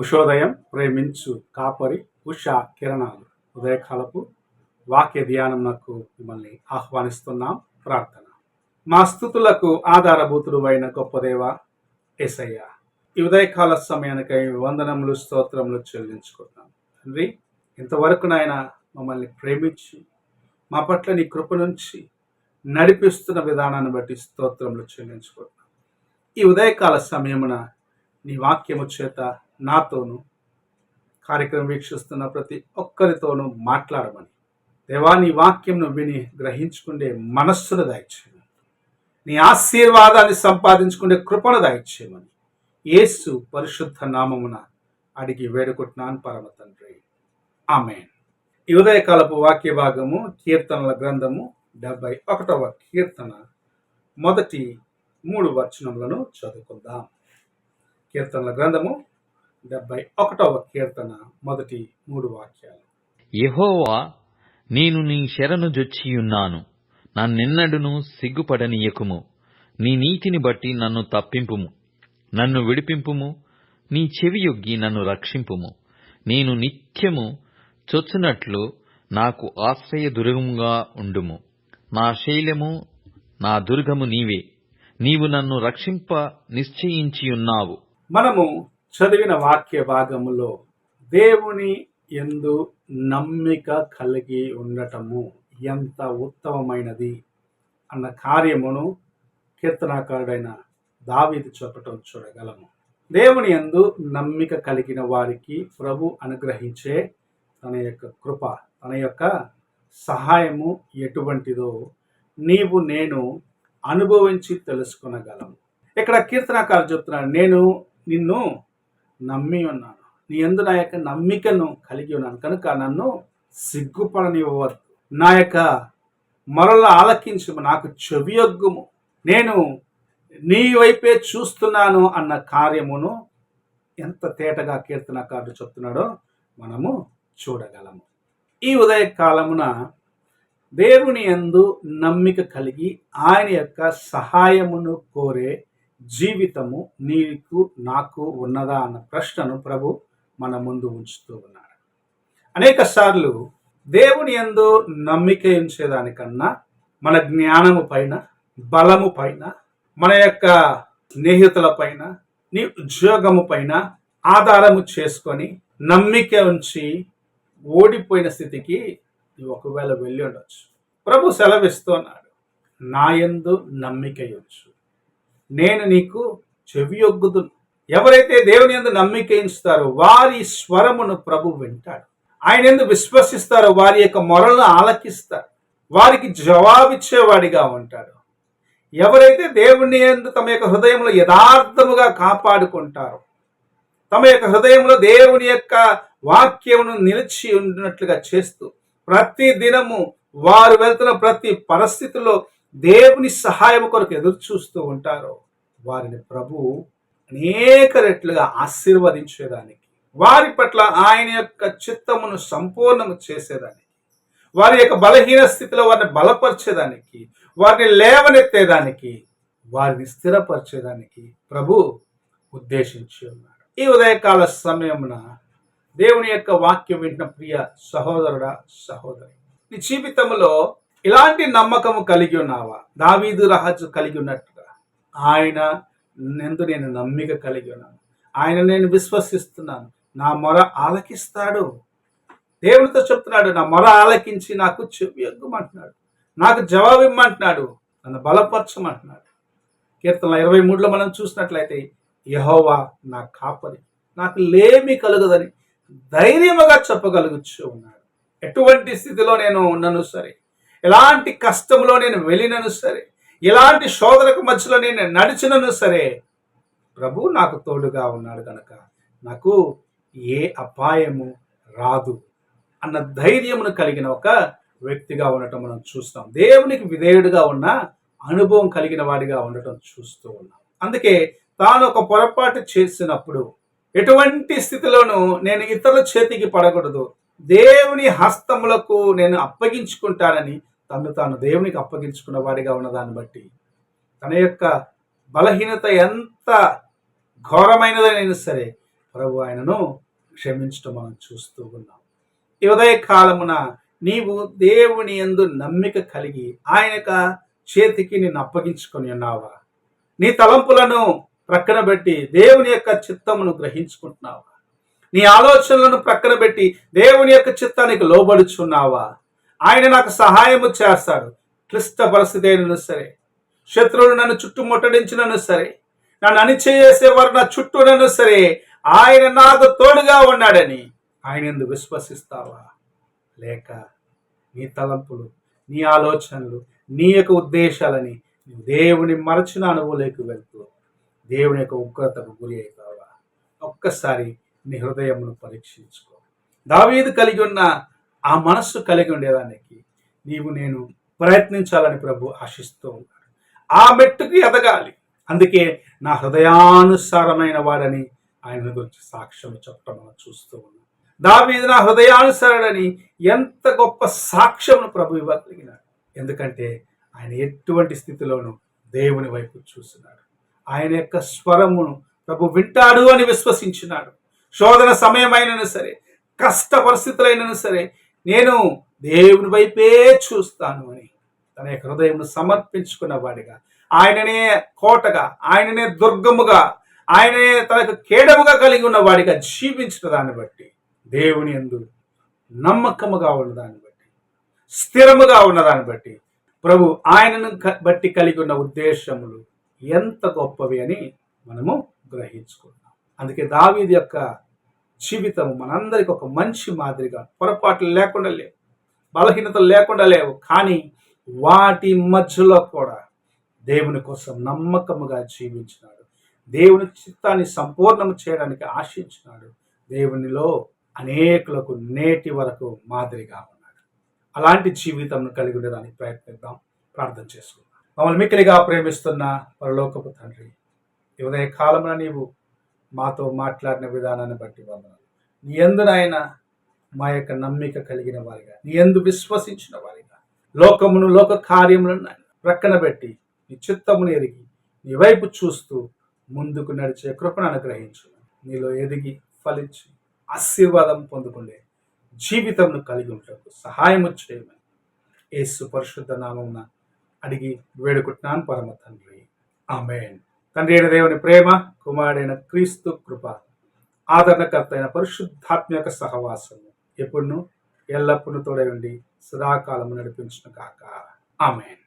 ఉషోదయం ప్రేమించు కాపరి ఉషా కిరణాలు ఉదయకాలపు వాక్య ధ్యానమునకు మిమ్మల్ని ఆహ్వానిస్తున్నాం. ప్రార్థన. మా స్థుతులకు ఆధారభూతుడు అయిన గొప్ప దేవ యేసయ్య, ఈ ఉదయకాల సమయానికై వందనములు స్తోత్రములు చెల్లించుకుంటున్నాం. తండ్రి, ఇంతవరకు నాయన మమ్మల్ని ప్రేమించి మా పట్ల నీ కృప నుంచి నడిపిస్తున్న విధానాన్ని బట్టి స్తోత్రములు చెల్లించుకుంటున్నాం. ఈ ఉదయకాల సమయమున నీ వాక్యము చేత నాతోనూ కార్యక్రమం వీక్షిస్తున్న ప్రతి ఒక్కరితోనూ మాట్లాడమని దేవా, నీ వాక్యంను విని గ్రహించుకునే మనస్సును దయచేయమని, నీ ఆశీర్వాదాన్ని సంపాదించుకునే కృపను దయచేయమని యేసు పరిశుద్ధ నామమున అడిగి వేడుకుంటున్నాను పరమ తండ్రి, ఆమేన్. ఈ ఉదయకాలపు వాక్య భాగము కీర్తనల గ్రంథము 71వ కీర్తన మొదటి 3 వచనములను చదువుకుందాం. కీర్తనల గ్రంథము 71వ కీర్తన మొదటి 3 వాక్యాలు. యెహోవా, నేను నీ శరణు జొచ్చియున్నాను, నన్నెన్నడును సిగ్గుపడనీయకుము. నీ నీతిని బట్టి నన్ను తప్పింపుము, నన్ను విడిపింపుము. నీ చెవియొగ్గి నన్ను రక్షింపుము. నేను నిత్యము చొచ్చునట్లు నాకు ఆశ్రయదుర్గముగా ఉండుము. నా శైలము, నా దుర్గము నీవే. నీవు నన్ను రక్షింప నిశ్చయించియున్నావు. మనము చదివిన వాక్య భాగములో దేవుని యందు నమ్మిక కలిగి ఉండటము ఎంత ఉత్తమమైనది అన్న కార్యమును కీర్తనాకారుడైన దావీదు చెప్పటం చూడగలము. దేవుని యందు నమ్మిక కలిగిన వారికి ప్రభు అనుగ్రహించే తన యొక్క కృప, తన యొక్క సహాయము ఎటువంటిదో నీవు నేను అనుభవించి తెలుసుకొనగలము. ఇక్కడ కీర్తనాకారుడు చెప్తున్నాడు, నేను నిన్ను నమ్మి ఉన్నాను, నీ యందు నా యొక్క నమ్మికను కలిగి ఉన్నాను కనుక నన్ను సిగ్గుపడనివ్వవద్దు. నా యొక్క మొరలు ఆలకించుము, నాకు చెవియొగ్గుము, నేను నీ వైపే చూస్తున్నాను అన్న కార్యమును ఎంత తేటగా కీర్తనకారుడు చెప్తున్నాడో మనము చూడగలము. ఈ ఉదయకాలమున దేవుని యందు నమ్మిక కలిగి ఆయన యొక్క సహాయమును కోరే జీవితము నీకు నాకు ఉన్నదా అన్న ప్రశ్నను ప్రభు మన ముందు ఉంచుతూ ఉన్నాడు. అనేక సార్లు దేవుని యందు నమ్మిక ఉంచేదానికన్నా మన జ్ఞానము పైన, బలము పైన, మన యొక్క స్నేహితుల పైన, నీ ఉద్యోగము పైన ఆధారము చేసుకొని నమ్మిక ఉంచి ఓడిపోయిన స్థితికి ఒకవేళ వెళ్ళి ఉండొచ్చు. ప్రభు సెలవిస్తున్నాడు, నా యందు నమ్మిక ఉంచు, నేను నీకు చెవియొగ్గుదును. ఎవరైతే దేవుని యందు నమ్మిక ఉంచుతారో వారి స్వరమును ప్రభు వింటాడు. ఆయన యందు విశ్వసిస్తారో వారి యొక్క మొరలను ఆలకిస్తాడు, వారికి జవాబిచ్చేవాడిగా ఉంటాడు. ఎవరైతే దేవుని యందు తమ యొక్క హృదయంలో యథార్థముగా కాపాడుకుంటారో, తమ యొక్క హృదయంలో దేవుని యొక్క వాక్యమును నిలిచి ఉన్నట్లుగా చేస్తూ ప్రతి దినము వారు వెళ్తున్న ప్రతి పరిస్థితుల్లో దేవుని సహాయం కొరకు ఎదురు చూస్తూ ఉంటారో వారిని ప్రభు అనేక రెట్లుగా ఆశీర్వదించేదానికి, వారి పట్ల ఆయన యొక్క చిత్తమును సంపూర్ణము చేసేదానికి, వారి యొక్క బలహీన స్థితిలో వారిని బలపరిచేదానికి, వారిని లేవనెత్తేదానికి, వారిని స్థిరపరిచేదానికి ప్రభు ఉద్దేశించి ఉన్నాడు. ఈ ఉదయకాల సమయమున దేవుని యొక్క వాక్యం వింటున్న ప్రియ సహోదరుడా, సహోదరి, నీ జీవితంలో ఇలాంటి నమ్మకము కలిగి ఉన్నావా? దావీదు రాజు కలిగి ఉన్నట్టుగా ఆయన నందు నేను నమ్మిక కలిగి ఉన్నాను, ఆయన నేను విశ్వసిస్తున్నాను, నా మొర ఆలకిస్తాడు. దేవునితో చెప్తున్నాడు, నా మొర ఆలకించి నాకు చెవియొగ్గమంటున్నాడు, నాకు జవాబు ఇమ్మంటున్నాడు, నన్ను బలపరచమంటున్నాడు. కీర్తన 23లో మనం చూసినట్లయితే, యెహోవా నా కాపరి, నాకు లేమి కలుగదని ధైర్యముగా చెప్పగలుగుతూ ఉన్నాడు. ఎటువంటి స్థితిలో నేను ఉన్నను సరే, ఎలాంటి కష్టంలో నేను వెళ్ళినను సరే, ఎలాంటి శోధనకు మధ్యలో నేను నడిచినను సరే, ప్రభు నాకు తోడుగా ఉన్నాడు కనుక నాకు ఏ అపాయము రాదు అన్న ధైర్యమును కలిగిన ఒక వ్యక్తిగా ఉండటం మనం చూస్తాం. దేవునికి విధేయుడిగా ఉన్న అనుభవం కలిగిన వాడిగా ఉండటం చూస్తూ ఉన్నాం. అందుకే తాను ఒక పొరపాటు చేసినప్పుడు ఎటువంటి స్థితిలోనూ నేను ఇతరుల చేతికి పడకూడదు, దేవుని హస్తములకు నేను అప్పగించుకుంటానని తను తాను దేవునికి అప్పగించుకున్న వాడిగా ఉన్నదాన్ని బట్టి తన యొక్క బలహీనత ఎంత ఘోరమైనదైనా సరే ప్రభు ఆయనను క్షమించడం మనం చూస్తూ ఉన్నాం. ఈ ఉదయ కాలమున నీవు దేవుని యందు నమ్మిక కలిగి ఆయన చేతికి నిన్ను అప్పగించుకొని ఉన్నావా? నీ తలంపులను ప్రక్కన పెట్టి దేవుని యొక్క చిత్తమును గ్రహించుకుంటున్నావా? నీ ఆలోచనలను ప్రక్కన పెట్టి దేవుని యొక్క చిత్తానికి లోబడుచున్నావా? ఆయన నాకు సహాయము చేస్తాడు. క్లిష్ట పరిస్థితి అయినను సరే, శత్రువులు నన్ను చుట్టుముట్టడించినను సరే, నన్ను అణిచేసేవారు నా చుట్టూనను సరే, ఆయన నాకు తోడుగా ఉన్నాడని ఆయన ఎందుకు విశ్వసిస్తావా? లేక నీ తలంపులు, నీ ఆలోచనలు, నీ యొక్క ఉద్దేశాలని దేవుని మరచిన అనుభవంలోకి వెళ్తూ దేవుని యొక్క ఉగ్రతకు గురి అవుతావా? ఒక్కసారి నీ హృదయమును పరీక్షించుకో. దావీదు కలిగి ఉన్న ఆ మనస్సు కలిగి ఉండేదానికి నేను ప్రయత్నించాలని ప్రభు ఆశిస్తూ ఉన్నాడు. ఆ మెట్టుకు ఎదగాలి. అందుకే నా హృదయానుసారమైన వాడని ఆయన గురించి సాక్ష్యం చెప్పడం మనం చూస్తూ ఉన్నాం. దావీదు నా హృదయానుసారుడని ఎంత గొప్ప సాక్ష్యమును ప్రభు ఇవ్వగలిగినాడు. ఎందుకంటే ఆయన ఎటువంటి స్థితిలోనూ దేవుని వైపు చూసినాడు. ఆయన యొక్క స్వరమును ప్రభు వింటాడు అని విశ్వసించినాడు. శోధన సమయమైనను సరే, కష్ట పరిస్థితులైనను సరే, నేను దేవుని వైపే చూస్తాను అని తన యొక్క హృదయమును సమర్పించుకున్న వాడిగా, ఆయననే కోటగా, ఆయననే దుర్గముగా, ఆయననే తనకు కేడముగా కలిగి ఉన్న వాడిగా జీవించిన దాన్ని బట్టి, దేవుని యందు నమ్మకముగా ఉన్నదాన్ని బట్టి, స్థిరముగా ఉన్నదాన్ని బట్టి ప్రభు ఆయనను బట్టి కలిగి ఉన్న ఉద్దేశములు ఎంత గొప్పవి అని మనము గ్రహించుకుంటాం. అందుకే దావీదు యొక్క జీవితం మనందరికి ఒక మంచి మాదిరిగా, పొరపాట్లు లేకుండా లేవు, బలహీనతలు లేకుండా లేవు, కానీ వాటి మధ్యలో కూడా దేవుని కోసం నమ్మకముగా జీవించినాడు. దేవుని చిత్తాన్ని సంపూర్ణం చేయడానికి ఆశించినాడు. దేవునిలో అనేకులకు నేటి వరకు మాదిరిగా ఉన్నాడు. అలాంటి జీవితం కలిగి ఉండడానికి ప్రయత్నిద్దాం. ప్రార్థన చేసుకుందాం. మమ్మల్ని మిక్కిలిగా ప్రేమిస్తున్న పరలోకపు తండ్రి, ఈ ఉదయ కాలంలో నీవు మాతో మాట్లాడిన విధానాన్ని బట్టి వందనాలు. నీ యందు నాయన మా యొక్క నమ్మిక కలిగిన వారిగా, నీ యందు విశ్వసించిన వారిగా, లోకమును, లోక కార్యములను ప్రక్కన పెట్టి నీ చిత్తమును ఎరిగి నీ వైపు చూస్తూ ముందుకు నడిచే కృపను అనుగ్రహించు. నీలో ఎదిగి ఫలించి ఆశీర్వాదం పొందుకునే జీవితంను కలిగి ఉంటాకు సహాయం చేయమని యేసు పరిశుద్ధ నామమున అడిగి వేడుకుంటున్నాను పరమ తండ్రి, ఆమేన్. తండ్రి అయిన దేవుని ప్రేమ, కుమారుడైన క్రీస్తు కృప, ఆదరణకర్త అయిన పరిశుద్ధాత్మ యొక్క సహవాసము ఎప్పుడును ఎల్లప్పుడూ తోడై ఉండి సదాకాలము నడిపించును గాక. ఆమేన్.